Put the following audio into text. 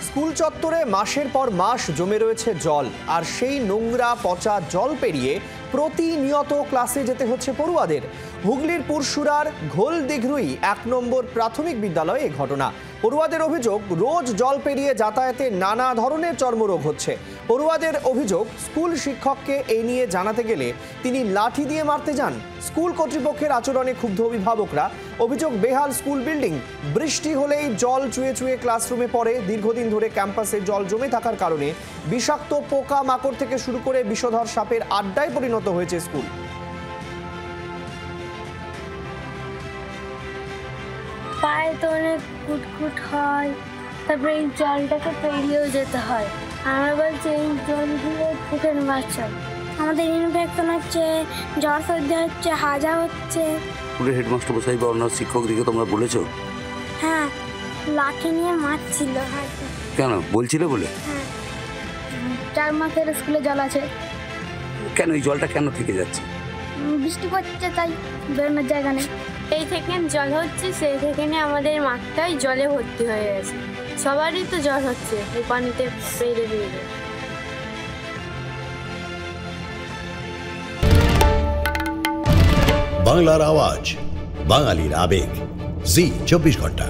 School চত্বরে মাসের পর মাস জমে রয়েছে জল, আর সেই নোংরা পচা জল পেরিয়ে প্রতিনিয়ত ক্লাসে যেতে হচ্ছে পড়ুয়াদের। হুগলির পুরসুরার ঘোলদিঘরুই ১ নম্বর প্রাথমিক বিদ্যালয়ে এই ঘটনা। পড়ুয়াদের অভিযোগ, রোজ জল পেরিয়ে যাতায়াতে নানা ধরনের চর্মরোগ হচ্ছে। পড়ুয়াদের অভিযোগ, স্কুল শিক্ষককে এই নিয়ে জানাতে গেলে তিনি লাঠি দিয়ে মারতে যান। স্কুল কর্তৃপক্ষের আচরণে ক্ষুব্ধ অভিভাবকরা। অভিযোগ, বেহাল স্কুল বিল্ডিং, বৃষ্টি হলেই জল চুয়ে চুয়ে ক্লাসরুমে পড়ে। দীর্ঘদিন ধরে ক্যাম্পাসে জল জমে থাকার কারণে বিষাক্ত পোকা মাকড় থেকে শুরু করে বিষধর সাপের আড্ডায় পরিণত হয়েছে স্কুল। পায়ে তো অনেক কুটকুট হয়, তারপরে এই জলটাকে পেরিয়েও যেতে হয়। আমরা বলছি এই জল দিয়ে ফুটের বাচ্চা, আমাদের ইনফেকশন হচ্ছে, জ্বর সর্দি হচ্ছে, হাজা হচ্ছে। স্কুলের হেডমাস্টার মশাই বা অন্য শিক্ষকদিকে তোমরা বলেছো? হ্যাঁ, লাঠি নিয়ে মারছিল। কেন বলছিলে বলে? হ্যাঁ, 4 মাসের স্কুলে জল আছে। কেন এই জলটা কেন থেকে যাচ্ছে? বৃষ্টি পড়ছে তাই বেরোনোর জায়গা নেই। এই থেকে জল হচ্ছে, সেই থেকে আমাদের মাঠটাই জলে ভর্তি হয়ে গেছে। সবারই তো জ্বর হচ্ছে এই পানিতে বেড়ে বেড়ে। বাংলার আওয়াজ, বাঙালির আবেগ, জি 24 ঘন্টা।